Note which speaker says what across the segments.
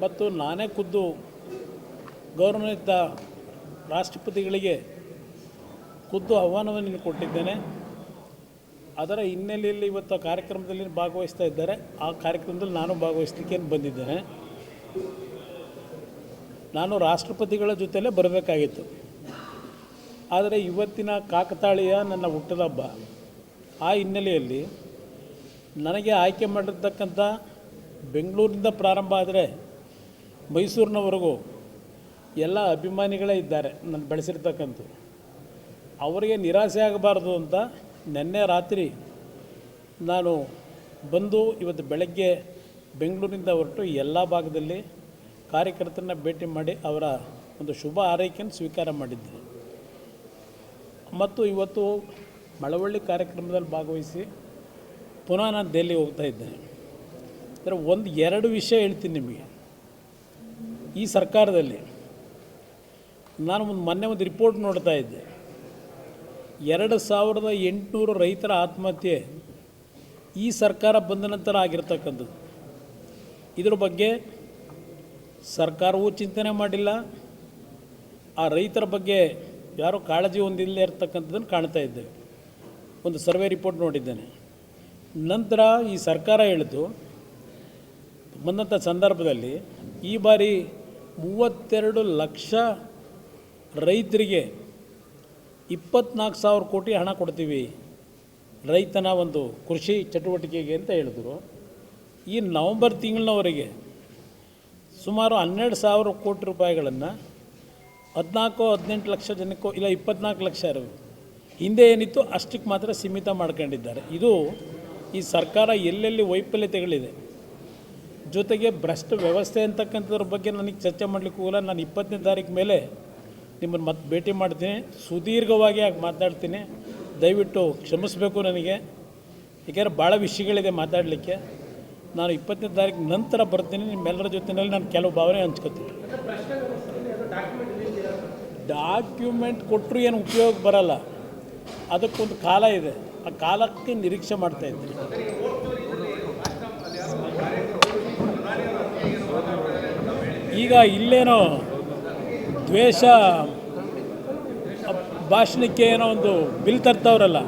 Speaker 1: ಮತ್ತು ನಾನೇ ಖುದ್ದು ಗೌರವಾನ್ವಿತ ರಾಷ್ಟ್ರಪತಿಗಳಿಗೆ ಖುದ್ದು ಆಹ್ವಾನವನ್ನು ಕೊಟ್ಟಿದ್ದೇನೆ. ಅದರ ಹಿನ್ನೆಲೆಯಲ್ಲಿ ಇವತ್ತು ಕಾರ್ಯಕ್ರಮದಲ್ಲಿ ಭಾಗವಹಿಸ್ತಾ ಇದ್ದಾರೆ. ಆ ಕಾರ್ಯಕ್ರಮದಲ್ಲಿ ನಾನು ಭಾಗವಹಿಸಲಿಕ್ಕೆ ಬಂದಿದ್ದೇನೆ. ನಾನು ರಾಷ್ಟ್ರಪತಿಗಳ ಜೊತೆಲೇ ಬರಬೇಕಾಗಿತ್ತು. ಆದರೆ ಇವತ್ತಿನ ಕಾಕತಾಳೀಯ ನನ್ನ ಹುಟ್ಟದ ಹಬ್ಬ. ಆ ಹಿನ್ನೆಲೆಯಲ್ಲಿ ನನಗೆ ಆಯ್ಕೆ ಮಾಡಿರ್ತಕ್ಕಂಥ ಬೆಂಗಳೂರಿನಿಂದ ಪ್ರಾರಂಭ ಆದರೆ ಮೈಸೂರಿನವರೆಗೂ ಎಲ್ಲ ಅಭಿಮಾನಿಗಳೇ ಇದ್ದಾರೆ ನಾನು ಬೆಳೆಸಿರ್ತಕ್ಕಂಥ. ಅವರಿಗೆ ನಿರಾಸೆ ಆಗಬಾರ್ದು ಅಂತ ನಿನ್ನೆ ರಾತ್ರಿ ನಾನು ಬಂದು ಇವತ್ತು ಬೆಳಗ್ಗೆ ಬೆಂಗಳೂರಿನಿಂದ ಹೊರಟು ಎಲ್ಲ ಭಾಗದಲ್ಲಿ ಕಾರ್ಯಕರ್ತರನ್ನ ಭೇಟಿ ಮಾಡಿ ಅವರ ಒಂದು ಶುಭ ಹಾರೈಕೆಯನ್ನು ಸ್ವೀಕಾರ ಮಾಡಿದ್ದೆ. ಮತ್ತು ಇವತ್ತು ಮಳವಳ್ಳಿ ಕಾರ್ಯಕ್ರಮದಲ್ಲಿ ಭಾಗವಹಿಸಿ ಪುನಃ ನಾನು ದೆಹಲಿಗೆ ಹೋಗ್ತಾ ಇದ್ದೇನೆ. ಅಂದರೆ ಎರಡು ವಿಷಯ ಹೇಳ್ತೀನಿ ನಿಮಗೆ. ಈ ಸರ್ಕಾರದಲ್ಲಿ ನಾನು ಮೊನ್ನೆ ಒಂದು ರಿಪೋರ್ಟ್ ನೋಡ್ತಾ ಇದ್ದೆ. 2800 ರೈತರ ಆತ್ಮಹತ್ಯೆ ಈ ಸರ್ಕಾರ ಬಂದ ನಂತರ ಆಗಿರ್ತಕ್ಕಂಥದ್ದು. ಇದರ ಬಗ್ಗೆ ಸರ್ಕಾರವೂ ಚಿಂತನೆ ಮಾಡಿಲ್ಲ. ಆ ರೈತರ ಬಗ್ಗೆ ಯಾರೋ ಕಾಳಜಿ ಹೊಂದಿಲ್ಲದೆ ಇರ್ತಕ್ಕಂಥದ್ದನ್ನು ಕಾಣ್ತಾ ಇದ್ದೇವೆ. ಒಂದು ಸರ್ವೆ ರಿಪೋರ್ಟ್ ನೋಡಿದ್ದೇನೆ. ನಂತರ ಈ ಸರ್ಕಾರ ಹೇಳಿತು ಬಂದಂಥ ಸಂದರ್ಭದಲ್ಲಿ ಈ ಬಾರಿ 32 ಲಕ್ಷ ರೈತರಿಗೆ 24,000 ಕೋಟಿ ಹಣ ಕೊಡ್ತೀವಿ ರೈತನ ಒಂದು ಕೃಷಿ ಚಟುವಟಿಕೆಗೆ ಅಂತ ಹೇಳಿದ್ರು. ಈ ನವಂಬರ್ ತಿಂಗಳಿನವರೆಗೆ ಸುಮಾರು 12,000 ಕೋಟಿ ರೂಪಾಯಿಗಳನ್ನು 14-18 ಲಕ್ಷ ಜನಕ್ಕೂ ಇಲ್ಲ 24 ಲಕ್ಷ ಇರೋದು ಹಿಂದೆ ಏನಿತ್ತು ಅಷ್ಟಕ್ಕೆ ಮಾತ್ರ ಸೀಮಿತ ಮಾಡ್ಕೊಂಡಿದ್ದಾರೆ. ಇದು ಈ ಸರ್ಕಾರ ಎಲ್ಲೆಲ್ಲಿ ವೈಫಲ್ಯತೆಗಳಿದೆ, ಜೊತೆಗೆ ಭ್ರಷ್ಟ ವ್ಯವಸ್ಥೆ ಅಂತಕ್ಕಂಥದ್ರ ಬಗ್ಗೆ ನನಗೆ ಚರ್ಚೆ ಮಾಡಲಿಕ್ಕೆ ಹೋಗಲ್ಲ. ನಾನು 20ನೇ ತಾರೀಕು ಮೇಲೆ ನಿಮ್ಮನ್ನು ಮತ್ತೆ ಭೇಟಿ ಮಾಡ್ತೀನಿ, ಸುದೀರ್ಘವಾಗಿ ಆಗಿ ಮಾತಾಡ್ತೀನಿ. ದಯವಿಟ್ಟು ಕ್ಷಮಿಸಬೇಕು ನನಗೆ, ಏಕೆಂದರೆ ಭಾಳ ವಿಷಯಗಳಿದೆ ಮಾತಾಡಲಿಕ್ಕೆ. ನಾನು 20ನೇ ತಾರೀಕು ನಂತರ ಬರ್ತೀನಿ. ನಿಮ್ಮೆಲ್ಲರ ಜೊತೆಯಲ್ಲಿ ನಾನು ಕೆಲವು ಭಾವನೆ ಹಂಚ್ಕೋತೀನಿ. ಡಾಕ್ಯುಮೆಂಟ್ ಕೊಟ್ಟರು ಏನು ಉಪಯೋಗ ಬರಲ್ಲ, ಅದಕ್ಕೊಂದು ಕಾಲ ಇದೆ. ಆ ಕಾಲಕ್ಕೆ ನಿರೀಕ್ಷೆ ಮಾಡ್ತಾಯಿದ್ದೀನಿ. ಈಗ ಇಲ್ಲೇನೋ ದ್ವೇಷ ಭಾಷಣಕ್ಕೆ ಏನೋ ಒಂದು ಬಿಲ್ ತರ್ತಾವ್ರಲ್ಲ,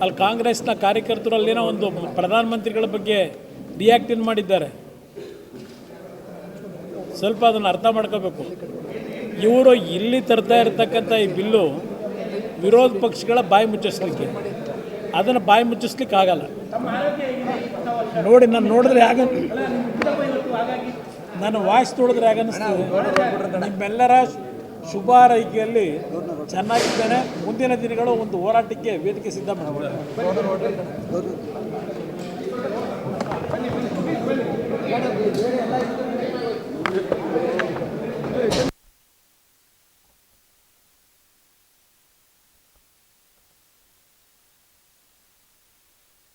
Speaker 1: ಅಲ್ಲಿ ಕಾಂಗ್ರೆಸ್ನ ಕಾರ್ಯಕರ್ತರಲ್ಲೇನೋ ಒಂದು ಪ್ರಧಾನಮಂತ್ರಿಗಳ ಬಗ್ಗೆ ರಿಯಾಕ್ಟ್ ಮಾಡಿದ್ದಾರೆ. ಸ್ವಲ್ಪ ಅದನ್ನು ಅರ್ಥ ಮಾಡ್ಕೋಬೇಕು. ಇವರು ಇಲ್ಲಿ ತರ್ತಾ ಇರ್ತಕ್ಕಂಥ ಈ ಬಿಲ್ಲು ವಿರೋಧ ಪಕ್ಷಗಳ ಬಾಯಿ ಮುಚ್ಚಿಸ್ಲಿಕ್ಕೆ, ಅದನ್ನು ಬಾಯಿ ಮುಚ್ಚಿಸ್ಲಿಕ್ಕೆ ಆಗಲ್ಲ. ನೋಡಿ, ನಾನು ನೋಡಿದ್ರೆ ಆಗ ನನ್ನ ವಾಯ್ಸ್ ನೋಡಿದ್ರೆ ಆಗನ್ನಿಸ್ತದೆ. ನಿಮ್ಮೆಲ್ಲರ ಶುಭ ಹಾರೈಕೆಯಲ್ಲಿ ಚೆನ್ನಾಗಿದ್ದೇನೆ. ಮುಂದಿನ ದಿನಗಳು ಒಂದು ಹೋರಾಟಕ್ಕೆ ವೇದಿಕೆ ಸಿದ್ಧ ಮಾಡ್ತಾರೆ.